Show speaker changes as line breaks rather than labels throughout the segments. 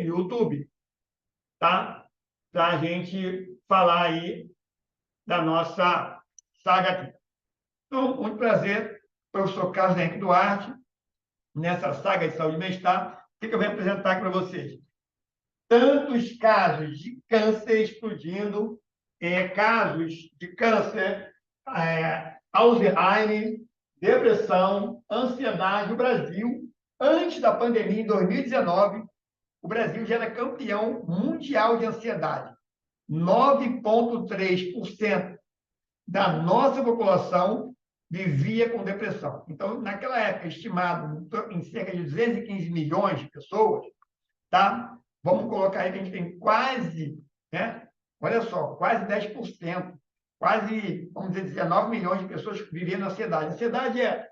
YouTube, tá? Para a gente falar aí da nossa saga aqui. Então, muito prazer, professor Carlos Henrique Duarte, nessa saga de saúde e bem-estar. O que eu venho apresentar aqui para vocês? Tantos casos de câncer explodindo, casos de câncer, Alzheimer, depressão, ansiedade. O Brasil, antes da pandemia, em 2019, o Brasil já era campeão mundial de ansiedade. 9,3% da nossa população vivia com depressão. Então, naquela época, estimado em cerca de 215 milhões de pessoas, tá? Vamos colocar aí que a gente tem quase, né? Olha só, quase 10%, quase, vamos dizer, 19 milhões de pessoas vivendo ansiedade. Ansiedade é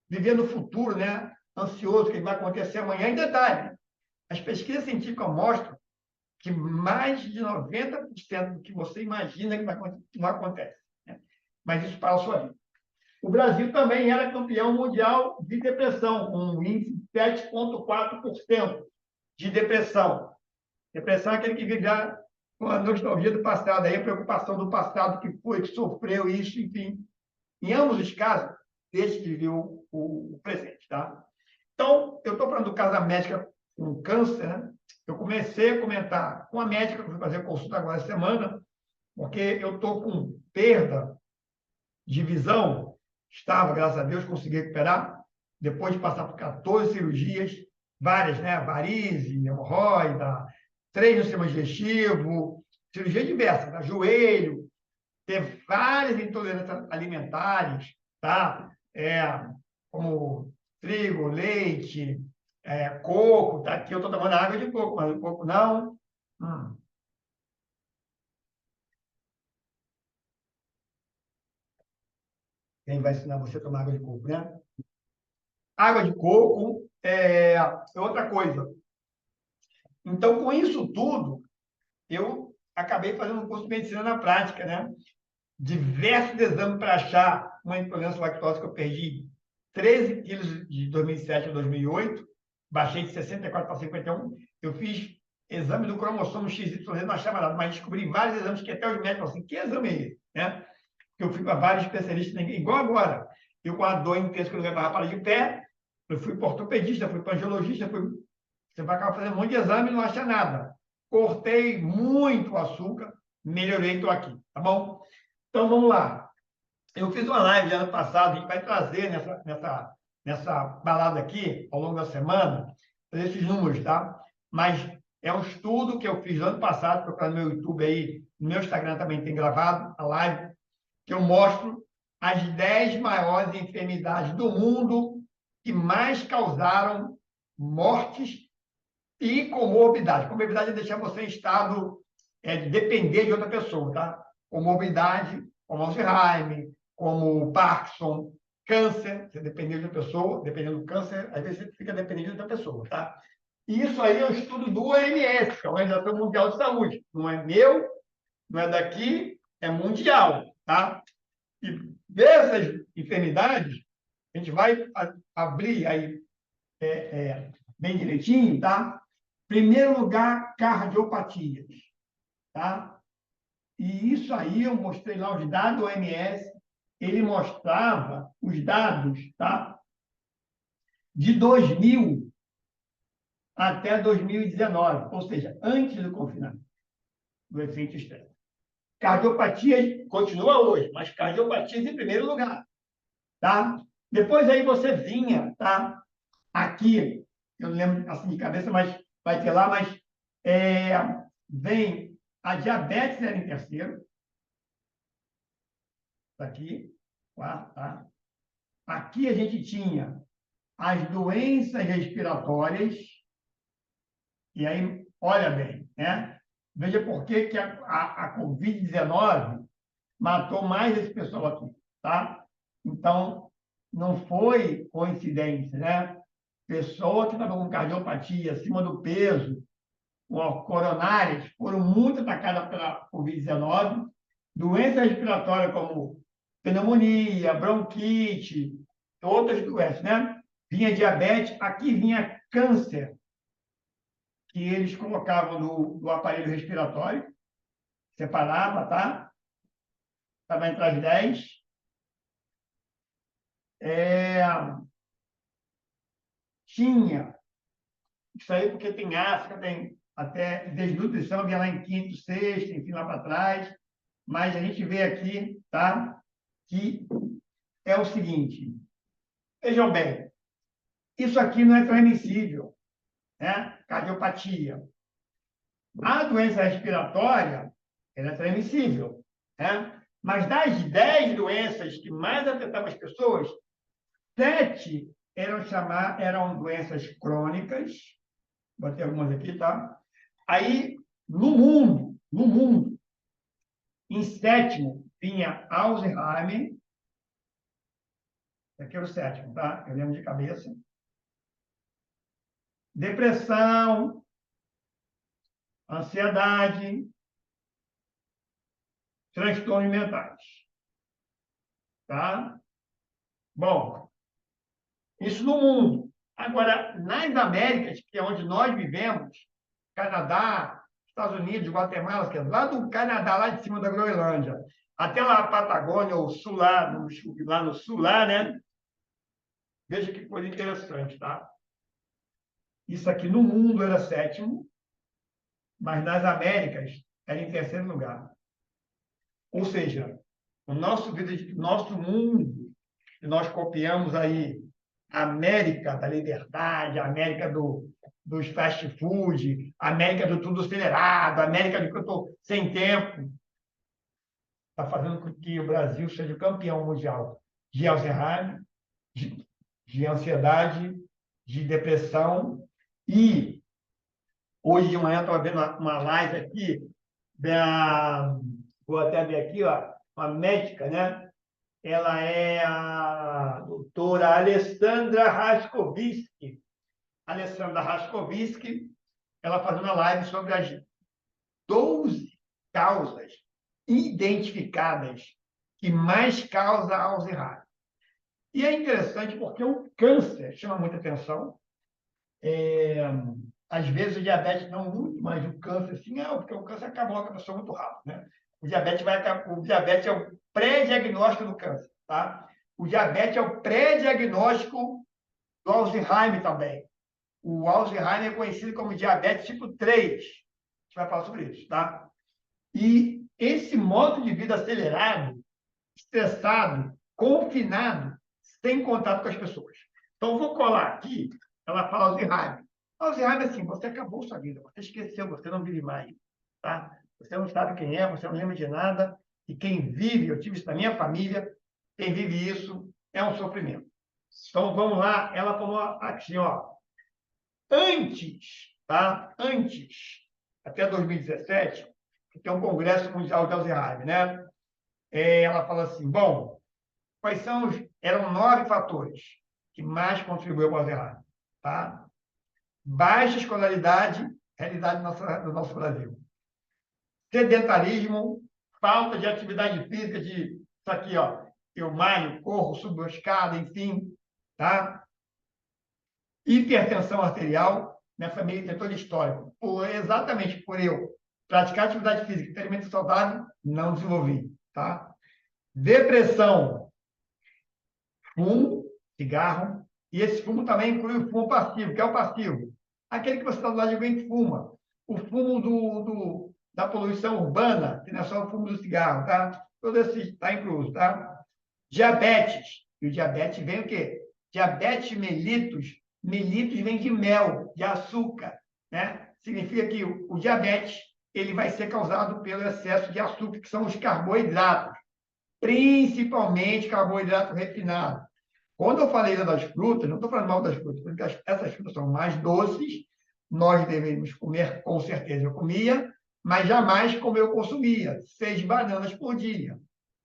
viver no futuro, né? Ansioso, o que vai acontecer amanhã. Em detalhe, as pesquisas científicas mostram que mais de 90% do que você imagina que não acontece, né? Mas isso para a sua vida. O Brasil também era campeão mundial de depressão, com um índice de 7,4% de depressão. Depressão é aquele que vive com a nostalgia do passado, aí a preocupação do passado que foi, que sofreu isso, enfim. Em ambos os casos, deixe de viver o presente, tá? Então, eu estou falando do caso da médica com câncer, né? Eu comecei a comentar com a médica, que eu fui fazer consulta agora essa semana, porque eu estou com perda de visão. Estava, graças a Deus, consegui recuperar, depois de passar por 14 cirurgias, várias, né? Varize, hemorroida, 3 no sistema digestivo, cirurgia diversa, tá? Joelho, ter várias intolerâncias alimentares, tá? Como trigo, leite, coco, tá? Aqui eu estou tomando água de coco, mas o coco não. Quem vai ensinar você a tomar água de coco, né? Água de coco é outra coisa. Então, com isso tudo, eu acabei fazendo um curso de medicina na prática, né? Diversos exames para achar uma intolerância à lactose, que eu perdi 13 quilos de 2007 a 2008, baixei de 64 para 51. Eu fiz exame do cromossomo XY, não achava nada, mas descobri vários exames que até os médicos falam assim, que exame é esse? Né? Que eu fui para vários especialistas, igual agora. Eu com a dor intensa que eu não aguentava parar de pé, eu fui para ortopedista, fui para angiologista, você vai acabar fazendo um monte de exame e não acha nada. Cortei muito o açúcar, melhorei, estou aqui, tá bom? Então, vamos lá. Eu fiz uma live ano passado, a gente vai trazer nessa balada aqui, ao longo da semana, trazer esses números, tá? Mas é um estudo que eu fiz ano passado, procurando no meu YouTube aí, no meu Instagram também tem gravado a live, que eu mostro as 10 maiores enfermidades do mundo que mais causaram mortes e comorbidade. Comorbidade é deixar você em estado de depender de outra pessoa, tá? Comorbidade, como Alzheimer, como Parkinson, câncer, você depender de outra pessoa, dependendo do câncer, às vezes você fica dependendo de outra pessoa, tá? E isso aí é um estudo do OMS, que é a Organização Mundial de Saúde. Não é meu, não é daqui, é mundial, tá? E dessas enfermidades, a gente vai abrir aí bem direitinho, tá? Primeiro lugar, cardiopatias, tá? E isso aí eu mostrei lá os dados do OMS, ele mostrava os dados, tá? De 2000 até 2019, ou seja, antes do confinamento, do efeito estresse. Cardiopatias continua hoje, mas cardiopatias em primeiro lugar, tá? Depois aí você vinha, tá? Aqui, eu não lembro assim de cabeça, mas vai ter lá, mas vem a diabetes era em terceiro, aqui, quarto, tá? Aqui a gente tinha as doenças respiratórias, e aí, olha bem, né? Veja por que a Covid-19 matou mais esse pessoal aqui, tá? Então, não foi coincidência, né? Pessoa que estava com cardiopatia acima do peso, coronárias, foram muito atacadas pela Covid-19. Doenças respiratórias como pneumonia, bronquite, outras doenças, né? Vinha diabetes, aqui vinha câncer. que eles colocavam no aparelho respiratório, separava, tá? Estava entre as 10. Tinha, isso aí porque tem África, tem até desnutrição, vinha lá em quinto, sexto, enfim, lá para trás. Mas a gente vê aqui, tá? Que é o seguinte, vejam bem, isso aqui não é transmissível, né? Cardiopatia. A doença respiratória, ela é transmissível, né? Mas das 10 doenças que mais afetavam as pessoas, 7 eram doenças crônicas, botei algumas aqui, tá? Aí, no mundo, em sétimo, vinha Alzheimer, aqui é o sétimo, tá? Eu lembro de cabeça. Depressão, ansiedade, transtornos mentais, tá? Bom, isso no mundo. Agora, nas Américas, que é onde nós vivemos, Canadá, Estados Unidos, Guatemala, que é lá do Canadá, lá de cima da Groenlândia, até lá a Patagônia, ou sul, lá no sul, lá, né? Veja que coisa interessante, tá? Isso aqui no mundo era sétimo, mas nas Américas era em terceiro lugar. Ou seja, nosso mundo, que nós copiamos aí, América da liberdade, América dos fast food, América do tudo acelerado, América de que eu estou sem tempo, está fazendo com que o Brasil seja o campeão mundial de Alzheimer, de ansiedade, de depressão. E hoje de manhã eu estava vendo uma live aqui, vou até ver aqui, ó, uma médica, né? Ela é a doutora Alessandra Raskovitsky. Alessandra Raskovitsky, ela fazendo uma live sobre as 12 causas identificadas que mais causam Alzheimer. E é interessante porque o câncer chama muita atenção. Às vezes o diabetes não muito, mas o câncer, sim, porque o câncer acabou com a pessoa muito rápido, né? O diabetes é o pré-diagnóstico do câncer, tá? O diabetes é o pré-diagnóstico do Alzheimer também. O Alzheimer é conhecido como diabetes tipo 3. A gente vai falar sobre isso, tá? E esse modo de vida acelerado, estressado, confinado, sem contato com as pessoas. Então, vou colar aqui, ela fala Alzheimer. Alzheimer é assim, você acabou sua vida, você esqueceu, você não vive mais, tá? Você não sabe quem é, você não lembra de nada, e quem vive, eu tive isso na minha família, quem vive isso é um sofrimento. Então, vamos lá, ela falou assim, ó, antes, tá? Antes, até 2017, que tem um Congresso Mundial de Alzheimer, né? Ela fala assim, bom, eram 9 fatores que mais contribuíram para o Alzheimer, tá? Baixa escolaridade, realidade do nosso Brasil. Sedentarismo, falta de atividade física, isso aqui, ó, eu malho, corro, subo a escada, enfim, tá? Hipertensão arterial, minha família tem todo histórico. Exatamente por eu praticar atividade física e ter alimento saudável, não desenvolvi, tá? Depressão, fumo, cigarro, e esse fumo também inclui o fumo passivo. Que é o passivo? Aquele que você está do lado de alguém que fuma. O fumo da poluição urbana, que não é só o fumo do cigarro, tá? Todo esse está incluso, tá? Diabetes. E o diabetes vem o quê? Diabetes mellitus. Mellitus vem de mel, de açúcar, né? Significa que o diabetes ele vai ser causado pelo excesso de açúcar, que são os carboidratos, principalmente carboidrato refinado. Quando eu falei das frutas, não estou falando mal das frutas, porque essas frutas são mais doces, nós deveríamos comer, com certeza eu comia, mas jamais como eu consumia, 6 bananas por dia.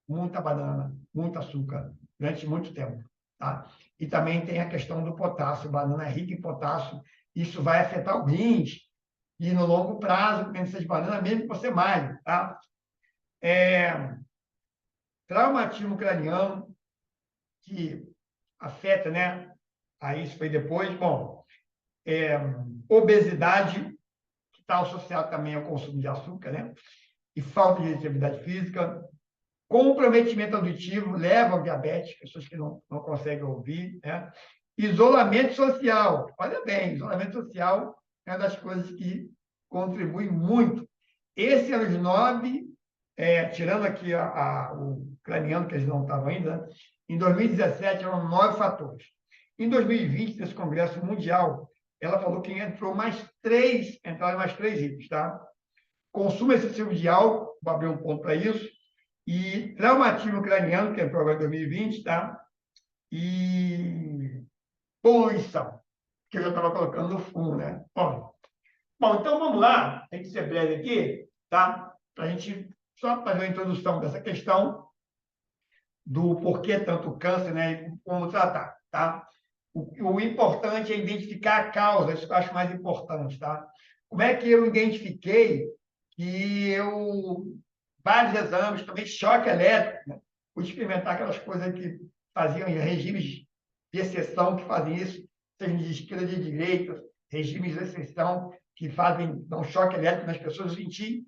Muita banana, muito açúcar, durante muito tempo. Tá? E também tem a questão do potássio, banana é rica em potássio, isso vai afetar o rins, e no longo prazo, comendo essas bananas, mesmo que você malhe. Tá? Traumatismo craniano, que afeta, né? Aí isso foi depois. Bom, obesidade, está associado também ao consumo de açúcar, né? E falta de atividade física. Comprometimento auditivo leva ao diabetes, pessoas que não conseguem ouvir, né? Isolamento social. Olha bem, isolamento social é uma das coisas que contribui muito. Esse ano de 9, tirando aqui o ucraniano, que eles não estavam ainda, né? Em 2017 eram 9 fatores. Em 2020, nesse Congresso Mundial, ela falou que entraram mais 3 itens, tá? Consumo excessivo de álcool, vou abrir um ponto para isso, e traumatismo ucraniano, que entrou agora em 2020, tá? E poluição, que eu já estava colocando no fundo, né? Bom, então vamos lá, tem que ser breve aqui, tá? Para a gente só fazer a introdução dessa questão do porquê tanto câncer, né? E como tratar, tá? O importante é identificar a causa, isso que eu acho mais importante, tá? Como é que eu identifiquei que vários exames, também choque elétrico, né? Fui experimentar aquelas coisas que faziam em regimes de exceção, que fazem isso, seja de esquerda de direita, regimes de exceção, que dão choque elétrico nas pessoas. Eu senti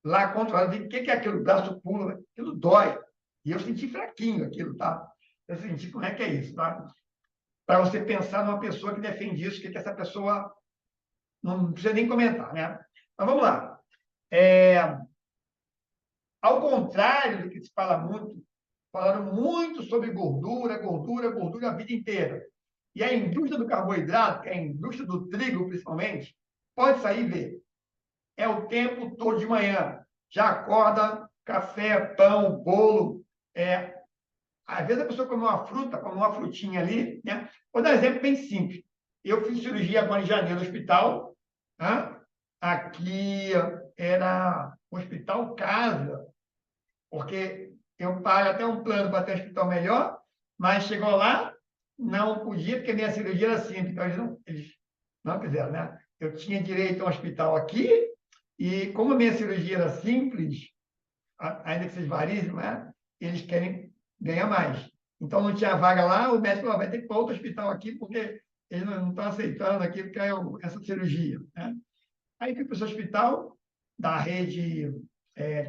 lá controlado, o que é aquilo? O braço pula, aquilo dói. E eu senti fraquinho aquilo, tá? Eu senti como é que é isso, tá? Para você pensar numa pessoa que defende isso, que essa pessoa não precisa nem comentar, né? Mas vamos lá. Ao contrário do que se fala muito, falaram muito sobre gordura, gordura, gordura a vida inteira. E a indústria do carboidrato, que é a indústria do trigo, principalmente, pode sair e ver. É o tempo todo de manhã. Já acorda, café, pão, bolo. Às vezes a pessoa come uma fruta, come uma frutinha ali, né? Vou dar um exemplo bem simples. Eu fiz cirurgia agora em janeiro no hospital. Né? Aqui era um hospital casa, porque eu pago até um plano para ter um hospital melhor, mas chegou lá, não podia, porque minha cirurgia era simples. Então, eles não quiseram, né? Eu tinha direito a um hospital aqui, e como a minha cirurgia era simples, ainda que seja varíssimo, né? Eles querem ganhar mais. Então, não tinha vaga lá, o médico falou, vai ter que ir para outro hospital aqui, porque eles não estão aceitando aqui, porque é essa cirurgia, né? Aí fui para esse hospital da rede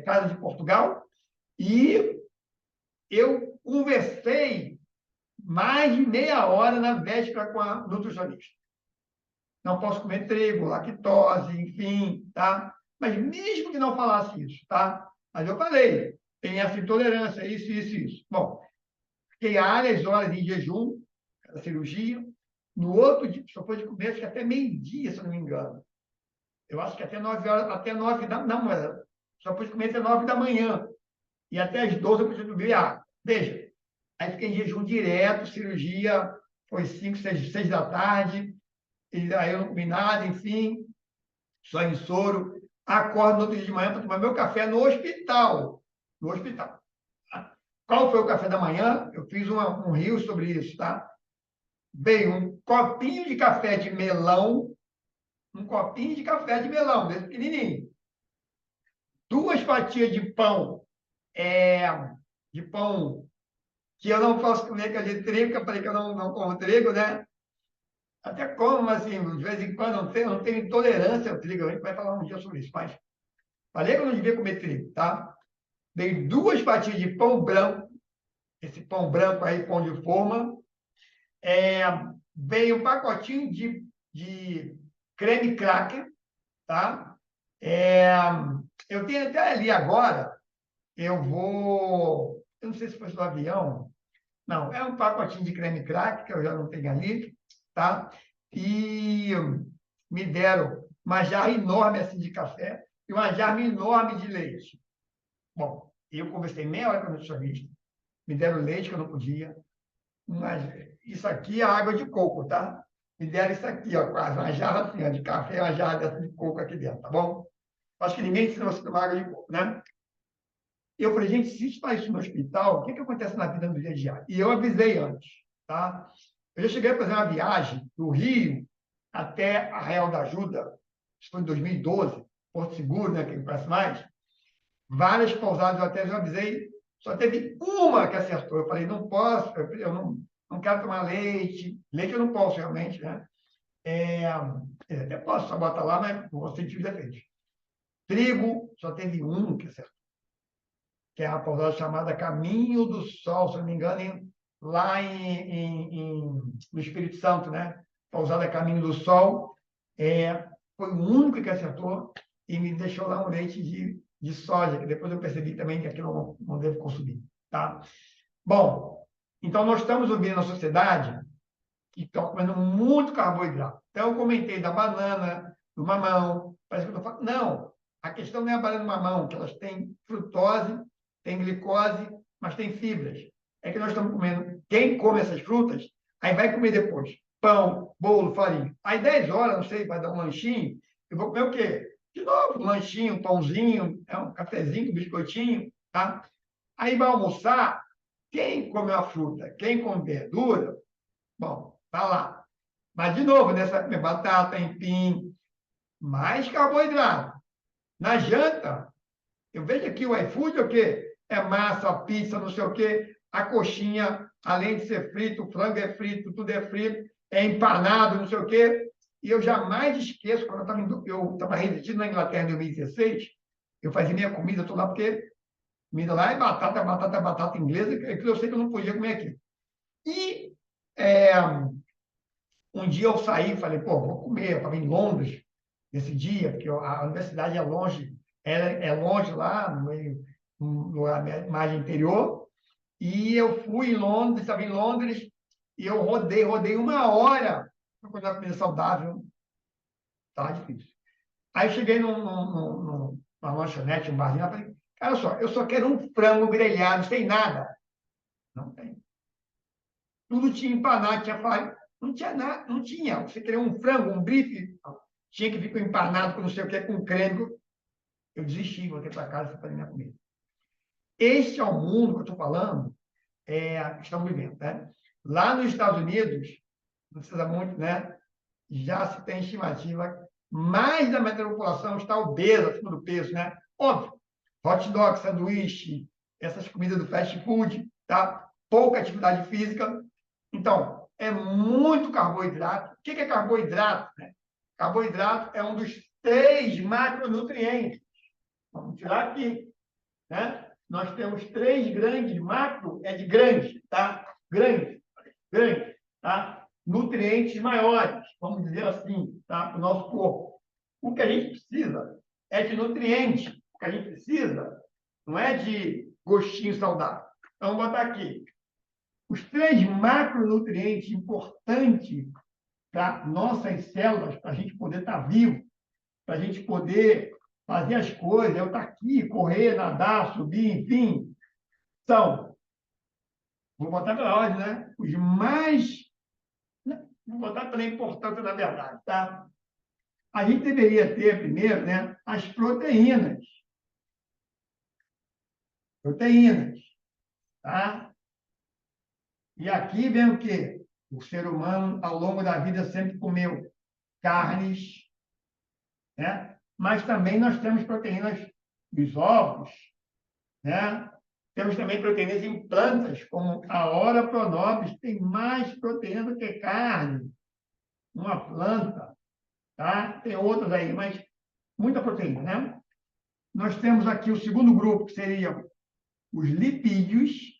Casa de Portugal, e eu conversei mais de meia hora na véspera com a nutricionista. Não posso comer trigo, lactose, enfim, tá? Mas mesmo que não falasse isso, tá? Mas eu falei, tem essa intolerância, isso, isso, isso. Bom, fiquei várias horas em jejum, a cirurgia. No outro dia, só foi de comer, acho que até meio-dia, se eu não me engano. Eu acho que até 9 horas, até 9 da... Não, só pude comer até 9 da manhã. E até as 12 eu preciso beber água. Veja, aí fiquei em jejum direto, cirurgia foi 5, 6 da tarde, e aí eu não comi nada, enfim, só em soro. Acordo no outro dia de manhã para tomar meu café no hospital. No hospital. Tá? Qual foi o café da manhã? Eu fiz um rio sobre isso, tá? Veio um copinho de café de melão, um copinho de café de melão, desse pequenininho. 2 fatias é, de pão que eu não posso comer, que é de trigo, que eu falei que eu não como trigo, né? Até como, mas assim, de vez em quando não tenho intolerância ao trigo. A gente vai falar um dia sobre isso, mas falei que eu não devia comer trigo, tá? Dei 2 fatias de pão branco, esse pão branco aí, pão de forma. Veio um pacotinho de creme cracker, tá? Eu tenho até ali agora, eu não sei se foi do avião, não, é um pacotinho de creme cracker, que eu já não tenho ali, tá? E me deram uma jarra enorme assim de café e uma jarra enorme de leite. Bom, eu conversei meia hora com o nutricionista, me deram leite que eu não podia, mas isso aqui é água de coco, tá? Me deram isso aqui, ó, quase uma jarra assim, ó, de café, uma jarra dessa de coco aqui dentro, tá bom? Acho que ninguém ensinou você a tomar água de coco, né? Eu falei, gente, se faz isso no hospital, o que acontece na vida do dia a dia? E eu avisei antes, tá? Eu já cheguei a fazer uma viagem do Rio até a Real da Ajuda, isso foi em 2012, Porto Seguro, né, quem conhece mais. Várias pousadas de hotéis eu avisei, só teve uma que acertou. Eu falei, não posso, eu não quero tomar leite. Leite eu não posso realmente, né? Eu até posso só botar lá, mas não vou sentir os efeitos. Trigo, só teve um que acertou, que é a pousada chamada Caminho do Sol, se não me engano, lá no Espírito Santo, né? Pousada Caminho do Sol. Foi o único que acertou e me deixou lá um leite de soja, que depois eu percebi também que aquilo não devo consumir. Tá? Bom, então nós estamos vivendo na sociedade que estão comendo muito carboidrato. Então, eu comentei da banana, do mamão, parece que eu estou falando. Não, a questão não é a banana e o mamão, que elas têm frutose, têm glicose, mas têm fibras. É que nós estamos comendo. Quem come essas frutas, aí vai comer depois pão, bolo, farinha. Aí, 10 horas, não sei, vai dar um lanchinho, eu vou comer o quê? De novo, um lanchinho, um pãozinho, um cafezinho, um biscoitinho, tá? Aí vai almoçar, quem come a fruta, quem come verdura, bom, tá lá. Mas, de novo, nessa batata, empim, mais carboidrato. Na janta, eu vejo aqui o iFood, o quê? É massa, pizza, não sei o quê. A coxinha, além de ser frito, o frango é frito, tudo é frito, é empanado, não sei o quê. E eu jamais esqueço, quando eu estava residindo na Inglaterra em 2016, eu fazia minha comida toda lá, porque comida lá é batata, batata, batata inglesa, que eu sei que eu não podia comer aqui. E é, um dia eu saí e falei, pô, vou comer. Eu estava em Londres nesse dia, porque a universidade é longe, é longe lá, no meio, no lugar mais interior. E eu fui em Londres, estava em Londres, e eu rodei 1 hora para comer uma comida saudável. Estava difícil. Aí eu cheguei numa lanchonete, um barzinho, eu falei, cara, só, eu só quero um frango grelhado, sem nada. Não tem. Tudo tinha empanado, tinha farinha. Não tinha nada, não tinha. Você queria um frango, um bife, tinha que vir com empanado, com não sei o que, com creme. Eu desisti, voltei para casa e fazer minha comida. Este é o mundo que eu estou falando, que estamos vivendo. Né? Lá nos Estados Unidos, não precisa muito, né? Já se tem estimativa, mais da metade da população está obesa, acima do peso. Né? Óbvio, hot dog, sanduíche, essas comidas do fast food, tá? Pouca atividade física. Então, é muito carboidrato. O que é carboidrato? Né? Carboidrato é um dos 3 macronutrientes. Vamos tirar aqui. Né? Nós temos 3 grandes, macro é de grande, tá? Grande, grande, tá? Nutrientes maiores, vamos dizer assim, tá? Para o nosso corpo. O que a gente precisa é de nutrientes. O que a gente precisa não é de gostinho saudável. Então, vamos botar aqui. Os 3 macronutrientes importantes para nossas células, para a gente poder estar vivo, para a gente poder fazer as coisas, eu estar aqui, correr, nadar, subir, enfim, são, vou botar pela ordem, né? Os mais, vou botar pela importância da verdade, tá? A gente deveria ter primeiro, né, as proteínas. Proteínas, tá? E aqui vem o quê? O ser humano, ao longo da vida, sempre comeu carnes, né? Mas também nós temos proteínas dos ovos, né? Temos também proteínas em plantas, como a Ora pronobis, tem mais proteína do que carne, uma planta, tá? Tem outras aí, mas muita proteína, né? Nós temos aqui o segundo grupo, que seriam os lipídios,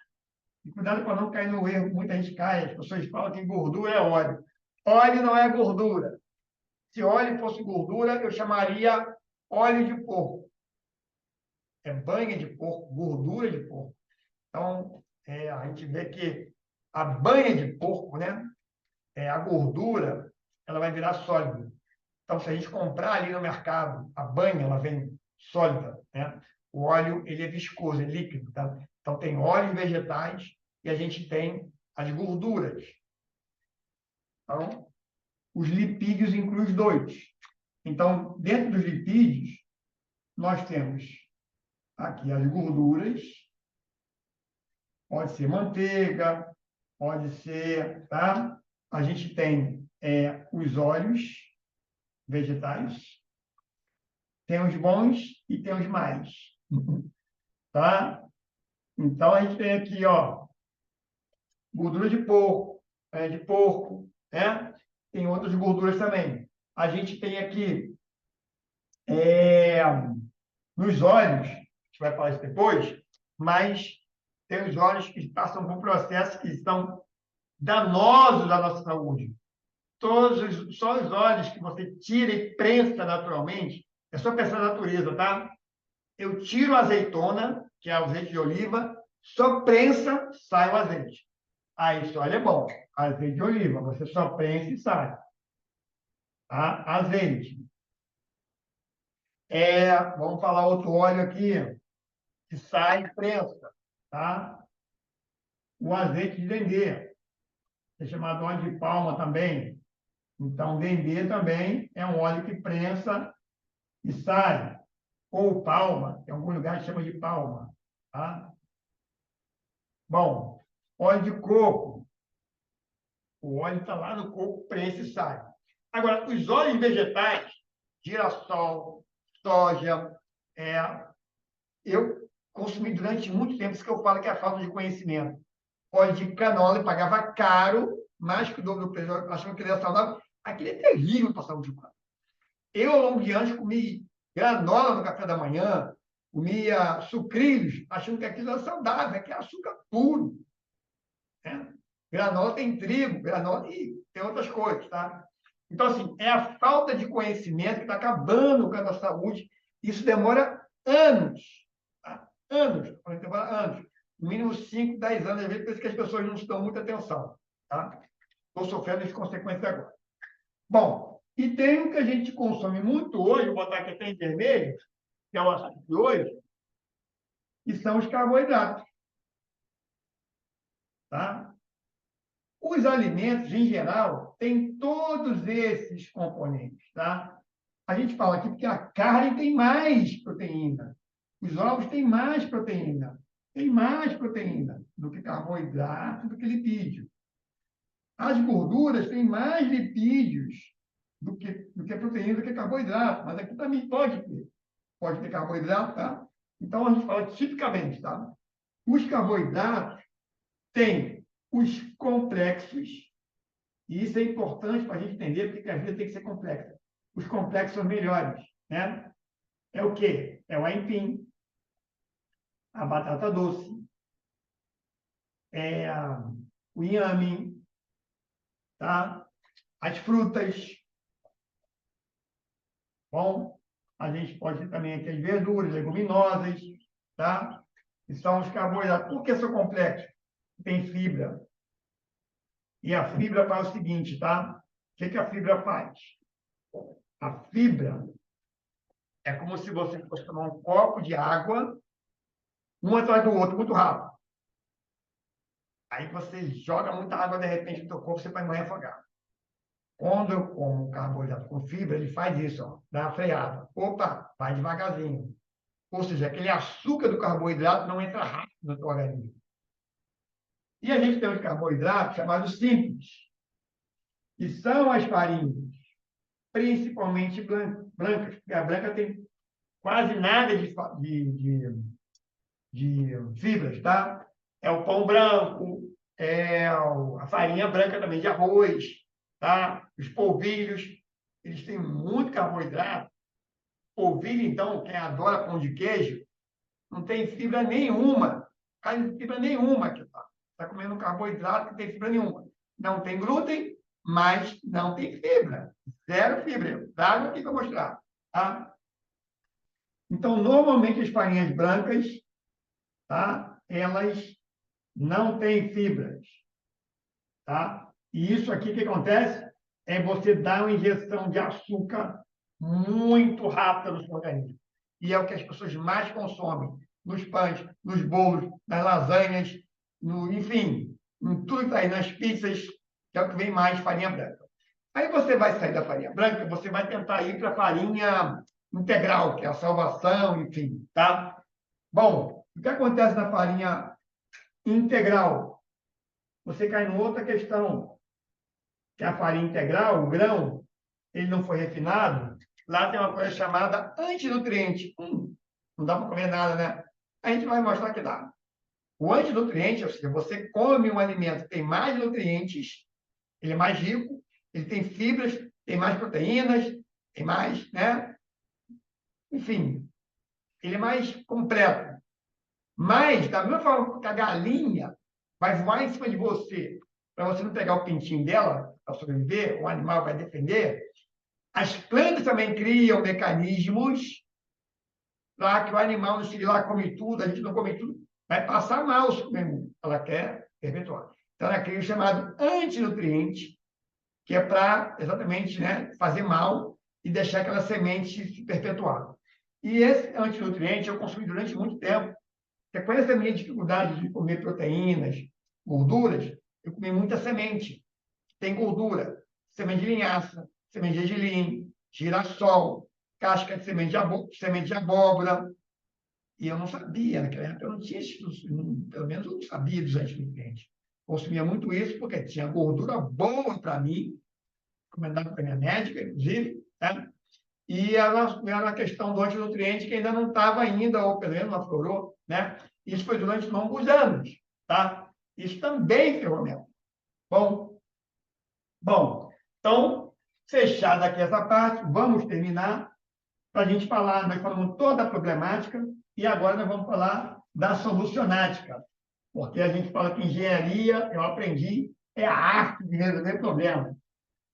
e cuidado para não cair no erro, muita gente cai, as pessoas falam que gordura é óleo. Óleo não é gordura. Se óleo fosse gordura, eu chamaria óleo de porco. É banha de porco, gordura de porco. Então, a gente vê que a banha de porco, né? A gordura, ela vai virar sólida. Então, se a gente comprar ali no mercado, a banha, ela vem sólida, né? O óleo, ele é viscoso, é líquido, tá? Então, tem óleos vegetais e a gente tem as gorduras. Então, os lipídios incluem os dois. Então, dentro dos lipídios, nós temos aqui as gorduras, pode ser manteiga, pode ser, tá? A gente tem os óleos vegetais, tem os bons e tem os mais, tá? Então, a gente tem aqui, ó, gordura de porco, né? tem outras gorduras também. A gente tem aqui, nos óleos, a gente vai falar isso depois, mas tem os óleos que passam por processos que são danosos à nossa saúde. Só os óleos que você tira e prensa naturalmente, é só pensar na natureza, tá? Eu tiro a azeitona, que é o azeite de oliva, só prensa, sai o azeite. Aí, esse óleo é bom. Azeite de oliva, você só prensa e sai. Tá? Azeite. Vamos falar outro óleo aqui, que sai e prensa. Tá? O azeite de dendê, é chamado óleo de palma também. Então, dendê também é um óleo que prensa e sai. Ou palma, em algum lugar chama de palma. Tá? Bom, óleo de coco. O óleo está lá no coco, prensa e sai. Agora, os óleos vegetais, girassol, soja, eu consumi durante muito tempo, isso que eu falo que é a falta de conhecimento. Óleo de canola, eu pagava caro, mais que o dobro do preço, achando que ele era saudável. Aquilo é terrível para a saúde humana. Eu, ao longo de anos, comi granola no café da manhã, comia sucrilhos, achando que aquilo era saudável, que é açúcar puro. Né? Granola tem trigo, granola e tem outras coisas, tá? Então, assim, é a falta de conhecimento que está acabando com a nossa saúde. Isso demora anos, tá? Anos, demora anos. No mínimo 5, 10 anos, às vezes, por isso que as pessoas não dão muita atenção, tá? Estou sofrendo as consequências agora. Bom, e tem um que a gente consome muito hoje, vou botar aqui até em vermelho, que é o assunto de hoje, que são os carboidratos, tá? Os alimentos, em geral, têm todos esses componentes, tá? A gente fala aqui porque a carne tem mais proteína, os ovos têm mais proteína, tem mais proteína do que carboidrato, do que lipídio. As gorduras têm mais lipídios do que proteína, do que carboidrato, mas aqui também pode ter carboidrato, tá? Então, a gente fala tipicamente, tá? Os carboidratos têm os complexos, e isso é importante para a gente entender, porque a vida tem que ser complexa. Os complexos são melhores, né? É o quê? É o aipim, a batata doce, o inhame, tá? As frutas. Bom, a gente pode ter também aqui as verduras, leguminosas, tá? Que são os carboidratos. Por que são complexos? Tem fibra. E a fibra faz o seguinte, tá? O que a fibra faz? A fibra é como se você fosse tomar um copo de água, um atrás do outro, muito rápido. Aí você joga muita água, de repente, no teu corpo, você vai morrer afogado. Quando eu como carboidrato com fibra, ele faz isso, ó, dá uma freada. Opa, vai devagarzinho. Ou seja, aquele açúcar do carboidrato não entra rápido no teu organismo. E a gente tem os carboidratos chamados simples, que são as farinhas, principalmente brancas, porque a branca tem quase nada de fibras, tá? É o pão branco, a farinha branca também de arroz, tá? Os polvilhos, eles têm muito carboidrato. Polvilho, então, quem adora pão de queijo, não tem fibra nenhuma. Não fibra nenhuma aqui, tá? Está comendo um carboidrato que não tem fibra nenhuma. Não tem glúten, mas não tem fibra. Zero fibra. Trago aqui para mostrar, tá? Então, normalmente, as farinhas brancas, tá? Elas não têm fibras, tá? E isso aqui que acontece é você dar uma injeção de açúcar muito rápida no seu organismo. E é o que as pessoas mais consomem nos pães, nos bolos, nas lasanhas, enfim, em tudo que está aí, nas pizzas, que é o que vem mais farinha branca. Aí você vai sair da farinha branca, você vai tentar ir para a farinha integral, que é a salvação, enfim, tá? Bom, o que acontece na farinha integral? Você cai numa outra questão, que a farinha integral, o grão, ele não foi refinado, lá tem uma coisa chamada antinutriente. Não dá para comer nada, né? A gente vai mostrar que dá. O antinutriente, ou seja, você come um alimento que tem mais nutrientes, ele é mais rico, Ele tem fibras, tem mais proteínas, tem mais, né? Enfim, ele é mais completo. Mas, da mesma forma que a galinha vai voar em cima de você, para você não pegar o pintinho dela, para sobreviver, o animal vai defender, as plantas também criam mecanismos para que o animal não chegue lá, come tudo, a gente não come tudo, vai passar mal se comer muito. Ela quer perpetuar. Então, ela cria o chamado antinutriente, que é para exatamente, né, fazer mal e deixar aquela semente se perpetuar. E esse antinutriente eu consumi durante muito tempo, porque com essa minha dificuldade de comer proteínas, gorduras, eu comi muita semente. Tem gordura, semente de linhaça, semente de gergelim, girassol, casca de semente de abóbora. E eu não sabia, naquela época eu não tinha estudos, pelo menos eu não sabia dos antinutrientes. Consumia muito isso porque tinha gordura boa para mim, recomendado para minha médica, inclusive, tá? E era a questão do antinutriente que ainda não estava ainda, ou pelo menos não aflorou, né? Isso foi durante longos anos, tá? Isso também ferrou mesmo. Bom, então, fechada aqui essa parte, vamos terminar para a gente falar, nós falamos toda a problemática e agora nós vamos falar da solucionática, porque a gente fala que engenharia, eu aprendi, é a arte de resolver problemas,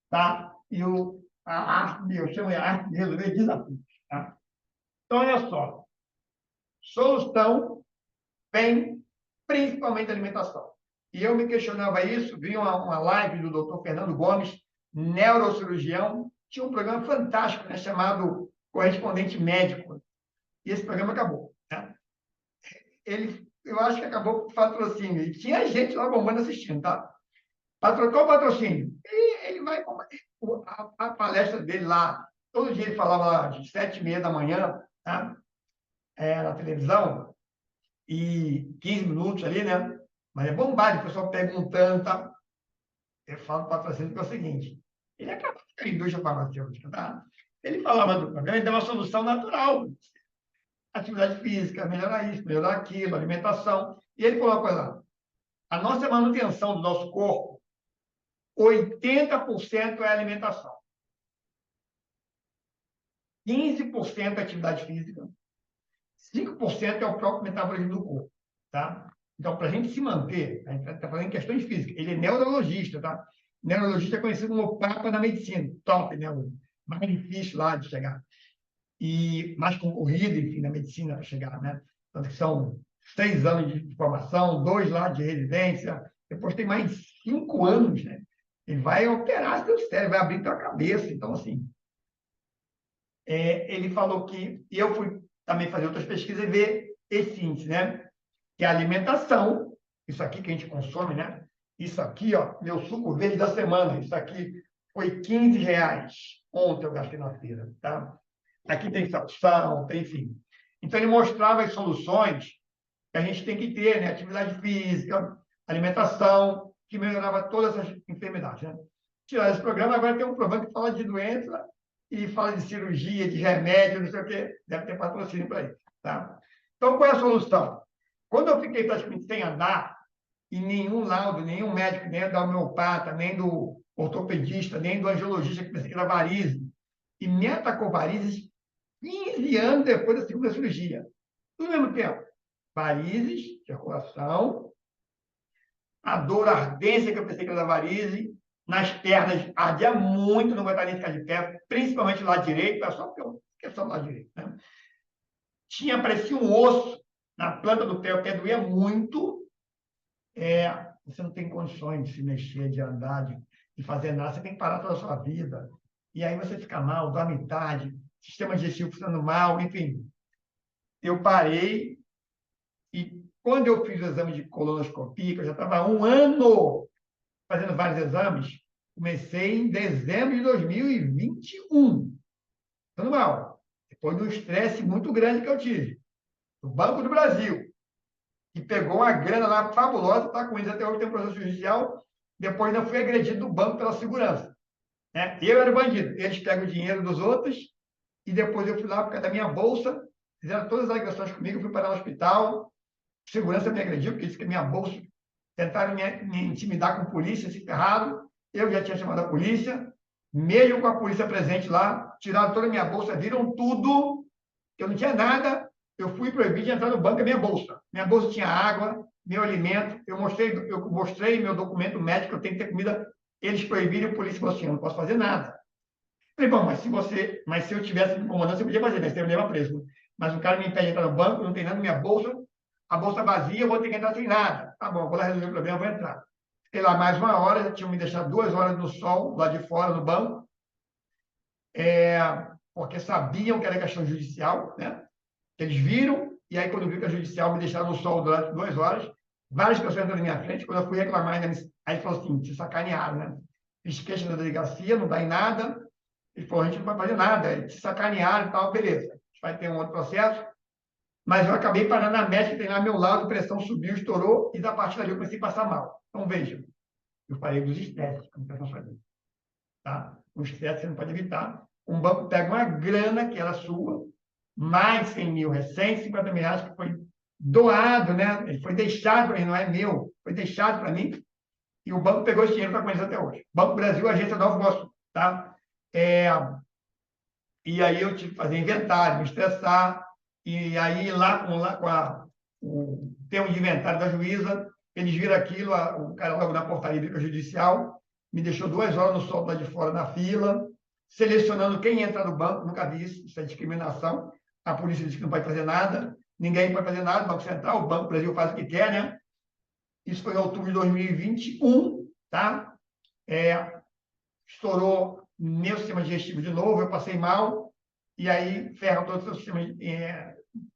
tá? E a arte, eu chamo de arte de resolver desafios, tá? Então, olha só, solução vem principalmente da alimentação. E eu me questionava isso, vi uma live do Dr. Fernando Gomes, neurocirurgião, tinha um programa fantástico, né, chamado Correspondente Médico. E esse programa acabou, né? Eu acho que acabou por patrocínio. E tinha gente lá bombando assistindo, tá? Qual patrocínio? E ele vai. A palestra dele lá, todo dia ele falava lá de 7h30 da manhã, tá? Na televisão, e 15 minutos ali, né? Mas é bombado, o pessoal perguntando, tá? Eu falo para o patrocínio que é o seguinte: ele acabou com a indústria farmacêutica, tá? Ele falava do problema, ele deu uma solução natural. Atividade física, melhorar isso, melhorar aquilo, alimentação. E ele colocou lá: a nossa manutenção do nosso corpo, 80% é alimentação, 15% é atividade física, 5% é o próprio metabolismo do corpo, tá? Então, para a gente se manter, a gente está falando em questões físicas. Ele é neurologista, tá? Neurologista é conhecido como o papa da medicina, top, né? O mais difícil lá de chegar. E mais concorrido, enfim, na medicina para chegar, né? Tanto que são 6 anos de formação, 2 lá de residência, depois tem mais 5 anos, né? Ele vai operar seu cérebro, vai abrir tua cabeça. Então, assim, ele falou que, e eu fui também fazer outras pesquisas e ver esse índice, né? Que é a alimentação, isso aqui que a gente consome, né? Isso aqui, ó, meu suco verde da semana, isso aqui foi R$ 15 ontem eu gastei na feira, tá? Aqui tem salsão, tem, enfim. Então, ele mostrava as soluções que a gente tem que ter, né? Atividade física, alimentação, que melhorava todas essas enfermidades, né? Tirar esse programa, agora tem um programa que fala de doença e fala de cirurgia, de remédio, não sei o quê. Deve ter patrocínio para isso, tá? Então, qual é a solução? Quando eu fiquei praticamente sem andar, e nenhum laudo, nenhum médico, nem da homeopata, nem do ortopedista, nem do angiologista, que pensei que era varizes, e me atacou varizes 15 anos depois da segunda cirurgia. Tudo ao mesmo tempo. Varizes, circulação, a dor, a ardência que eu pensei que era da varize, nas pernas ardia muito, não aguentava nem ficar de pé, principalmente do lado direito, é só porque eu questão do lado direito, né? Parecia um osso na planta do pé, o pé doía muito. Você não tem condições de se mexer, de andar, de fazer nada, você tem que parar toda a sua vida. E aí você fica mal, dorme tarde, sistema digestivo funcionando mal, enfim. Eu parei e quando eu fiz o exame de colonoscopia, que eu já estava há um ano fazendo vários exames, comecei em dezembro de 2021. Ficando mal. Depois de um estresse muito grande que eu tive. No Banco do Brasil. Que pegou uma grana lá fabulosa, está com eles até hoje, tem um processo judicial. Depois ainda fui agredido do banco pela segurança. Né? Eu era o bandido. Eles pegam o dinheiro dos outros e depois eu fui lá por causa da minha bolsa, fizeram todas as alegações comigo, fui parar no hospital, segurança me agrediu, porque disse que minha bolsa, tentaram me intimidar com polícia, esse ferrado, eu já tinha chamado a polícia, mesmo com a polícia presente lá, tiraram toda a minha bolsa, viram tudo, eu não tinha nada, eu fui proibido de entrar no banco, a minha bolsa. Minha bolsa tinha água, meu alimento, eu mostrei meu documento médico, eu tenho que ter comida, eles proibiram, a polícia falou assim, eu não posso fazer nada. Falei, bom, mas se eu tivesse me incomodando, você podia fazer, né? Você ia me levar preso. Mas o cara me impede de entrar no banco, não tem nada na minha bolsa, a bolsa vazia, eu vou ter que entrar sem nada. Tá bom, vou lá resolver o problema, vou entrar. Fiquei lá mais uma hora, já tinham me deixado 2 horas no sol, lá de fora, no banco, porque sabiam que era questão judicial, né? Eles viram, e aí, quando viu que a judicial, me deixaram no sol durante 2 horas, várias pessoas entraram na minha frente, quando eu fui reclamar, aí ele falou assim, te sacanearam, né? Fiz queixa na delegacia, não dá em nada, ele falou, a gente não vai fazer nada, te sacanearam e tal, beleza. A gente vai ter um outro processo, mas eu acabei parando na médica, tem lá ao meu lado, a pressão subiu, estourou, e da partir dali eu comecei a passar mal. Então, veja, eu falei dos estresses, como pressão subiu, tá? O estresse você não pode evitar. Um banco pega uma grana que era sua, mais 100 mil, R$ 150.000 que foi doado, né? Ele foi deixado para mim, não é meu, foi deixado para mim, e o banco pegou esse dinheiro para com eles até hoje. Banco Brasil, agência Nova Iguaçu, tá? É, e aí eu tive que fazer inventário, me estressar, e aí lá com o termo de inventário da juíza, eles viram aquilo, o cara logo na portaria judicial, me deixou 2 horas no sol lá de fora na fila, selecionando quem entra no banco, nunca vi isso é discriminação, a polícia disse que não pode fazer nada, ninguém pode fazer nada, o Banco Central, o Banco Brasil faz o que quer, né? Isso foi em outubro de 2021, tá? Estourou meu sistema digestivo de novo, eu passei mal, e aí ferra todo o seu sistema,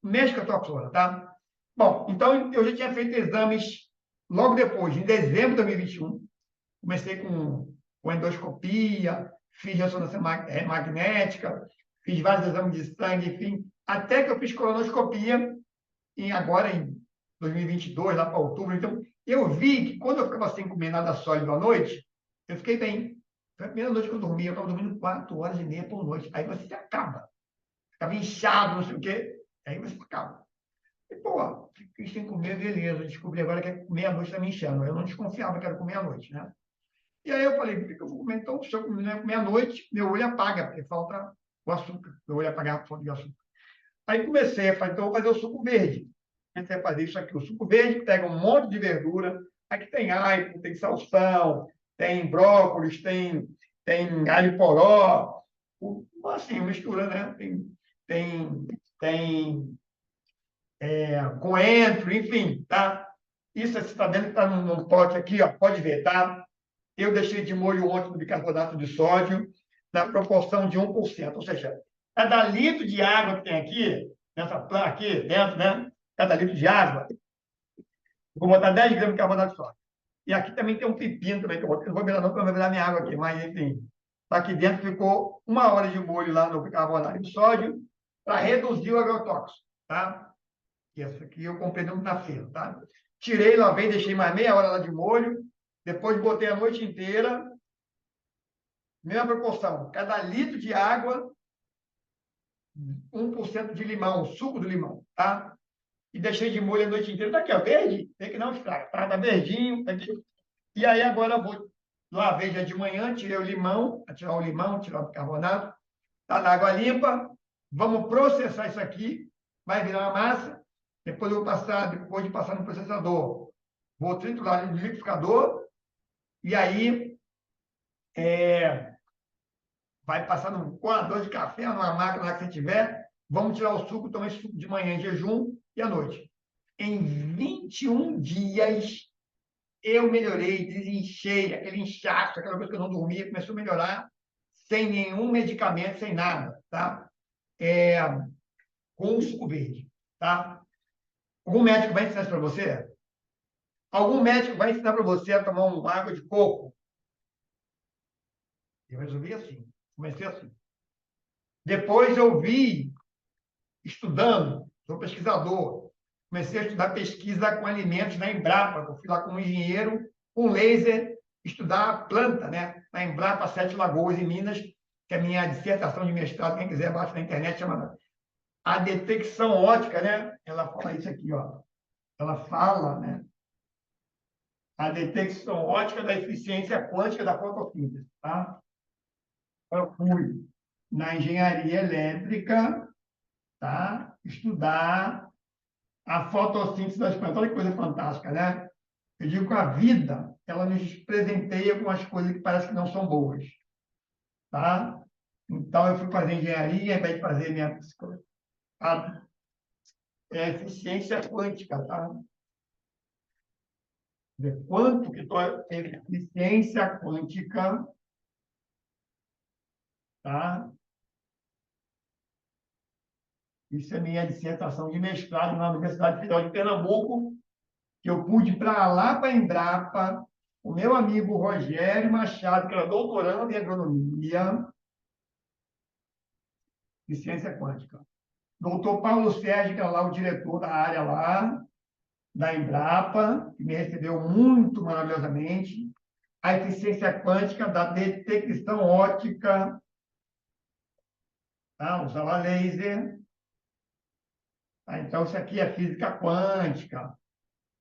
mexe com a tua flora, tá? Bom, então eu já tinha feito exames logo depois, em dezembro de 2021, comecei com endoscopia, fiz ressonância magnética, fiz vários exames de sangue, enfim, até que eu fiz colonoscopia agora em 2022, lá para outubro. Então, eu vi que quando eu ficava sem comer nada sólido à noite, eu fiquei bem. Foi a primeira noite que eu dormi, eu estava dormindo 4 horas e meia por noite. Aí você se acaba. Ficava inchado, não sei o quê. Aí você acaba. E, pô, fiquei sem comer, beleza. Descobri agora que meia-noite está me inchando. Eu não desconfiava que era comer à noite, né? E aí eu falei, por que eu vou comer? Então, se eu comer meia-noite, meu olho apaga, porque falta o açúcar. Meu olho apagar a fonte de açúcar. Aí comecei a fazer, então vou fazer o suco verde. Comecei a fazer isso aqui. O suco verde pega um monte de verdura. Aqui tem aipo, tem salsão, tem brócolis, tem alho poró. Assim, mistura, né? Tem coentro, enfim, tá? Isso você está vendo que está no pote aqui, ó, pode ver, tá? Eu deixei de molho ontem no bicarbonato de sódio na proporção de 1%. Ou seja, cada litro de água que tem aqui, nessa planta aqui dentro, né? Cada litro de água, vou botar 10 gramas de bicarbonato de sódio. E aqui também tem um pepino também, que eu não vou virar não, porque eu vou virar minha água aqui, mas enfim. Aqui dentro ficou 1 hora de molho lá no bicarbonato de sódio para reduzir o agrotóxico, tá? E essa aqui eu comprei na feira, tá? Tirei, lavei, deixei mais meia hora lá de molho, depois botei a noite inteira, mesma proporção, cada litro de água, 1% de limão, suco do limão, tá? E deixei de molho a noite inteira. Tá aqui, ó, verde, tem que não estraga, tá verdinho, tá aqui. E aí agora eu vou, lavei já de manhã, tirei o limão, tirar o bicarbonato, tá na água limpa, vamos processar isso aqui, vai virar uma massa, depois depois de passar no processador, vou triturar no liquidificador, e aí vai passar num coador de café, numa máquina lá que você tiver, vamos tirar o suco, tomar esse suco de manhã em jejum e à noite. Em 21 dias, eu melhorei, desinchei, aquele inchaço, aquela coisa que eu não dormia, começou a melhorar, sem nenhum medicamento, sem nada, tá? Com o suco verde, tá? Algum médico vai ensinar isso para você? Algum médico vai ensinar para você a tomar uma água de coco? Eu resolvi assim, comecei assim. Depois eu vi, estudando, sou pesquisador, comecei a estudar pesquisa com alimentos na Embrapa, eu fui lá como engenheiro, com laser, estudar a planta, né? Na Embrapa Sete Lagoas, em Minas, que é a minha dissertação de mestrado, quem quiser baixa na internet, chama a detecção ótica, né? Ela fala isso aqui, ó. Ela fala, né? A detecção ótica da eficiência quântica da fotossíntese, tá? Eu fui na engenharia elétrica, tá? Estudar a fotossíntese das plantas. Olha que coisa fantástica, né? Eu digo que a vida, ela nos presenteia com as coisas que parecem que não são boas, tá? Então, eu fui fazer engenharia, ao invés de fazer a, eficiência quântica, tá? Quanto que eficiência quântica, tá? Isso é minha dissertação de mestrado na Universidade Federal de Pernambuco, que eu pude ir para lá, para a Embrapa, o meu amigo Rogério Machado, que era doutorando em agronomia e ciência quântica. Doutor Paulo Sérgio, que era lá o diretor da área lá, da Embrapa, que me recebeu muito maravilhosamente. A eficiência quântica da detecção óptica, tá? Usava laser. Tá? Então, isso aqui é física quântica,